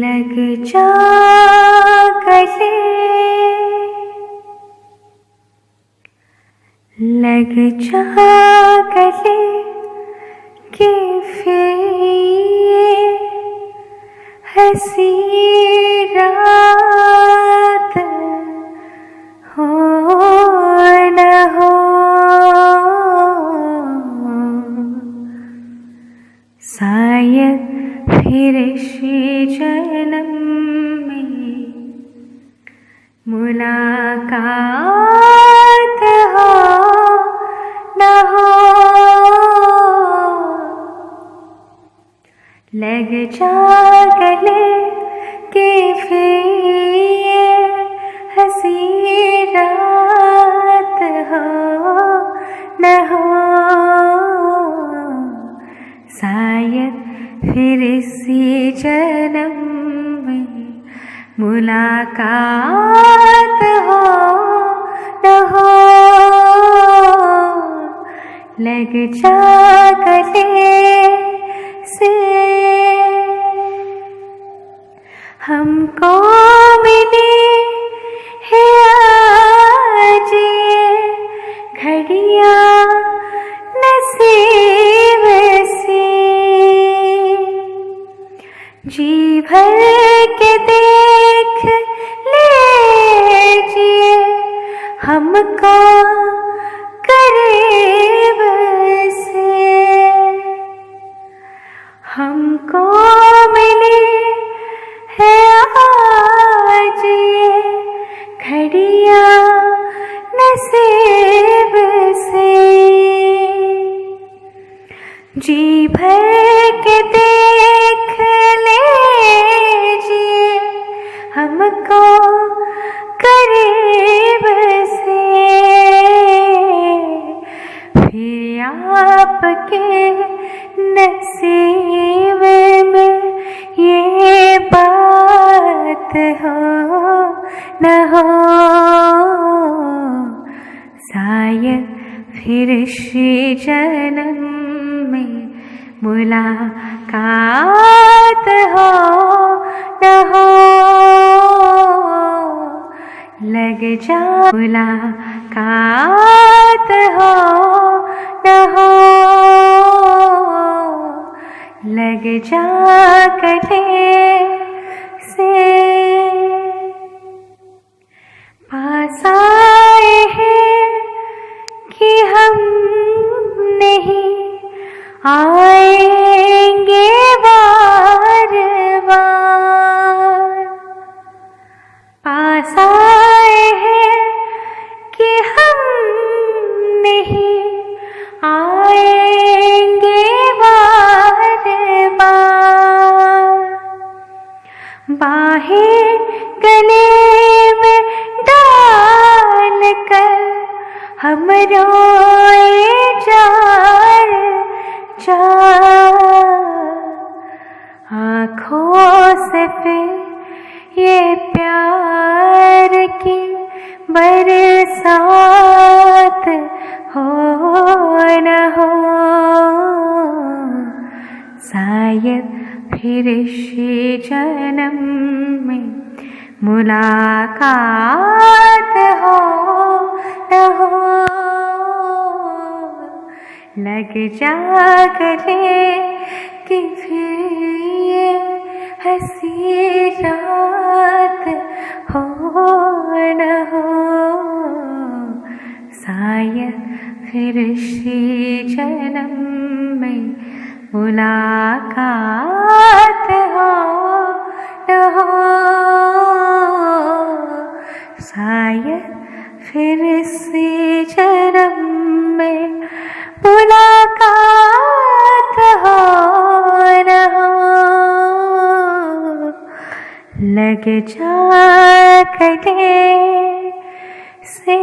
लग जा गले, लग जा गले कि फिर ये हंसी रात हो न हो। शायद फिर इसी जन्म में मुलाकात हो न हो। लग जा गले कि फिर ये हंसी रात हो न हो। शायद फिर इसी जन्म में मुलाकात हो न हो। लग जा गले से हमको मिली है आज ये घड़ियां नसीब से। जी भर के देख लीजिए हमको करीब से। हमको मिली है आज ये घड़ियां नसीब से। जी भर के देख लीजिए हमको करीब से। फिर आपके नसीब में ये बात हो न हो। शायद फिर इसी जन्म में मुलाकात हो न हो। लग जा मुलाकात हो न हो। लग जा गले से पास आए हैं कि हम नहीं आएंगे बार बार। पास आए हैं कि हम नहीं आएंगे बार बार। बाहें गले में डाल कर हम रोए जार जार। आँखों से फिर ये प्यार की बरसात हो न हो। शायद फिर इसी जन्म में मुलाकात हो न हो। लग जा गले कि फिर ये हंसी रात हो न हो। शायद फिर इसी जन्म में मुलाकात हो न हो। शायद फिर इसी जन्म में मुलाकात हो न हो। लग जा गले से।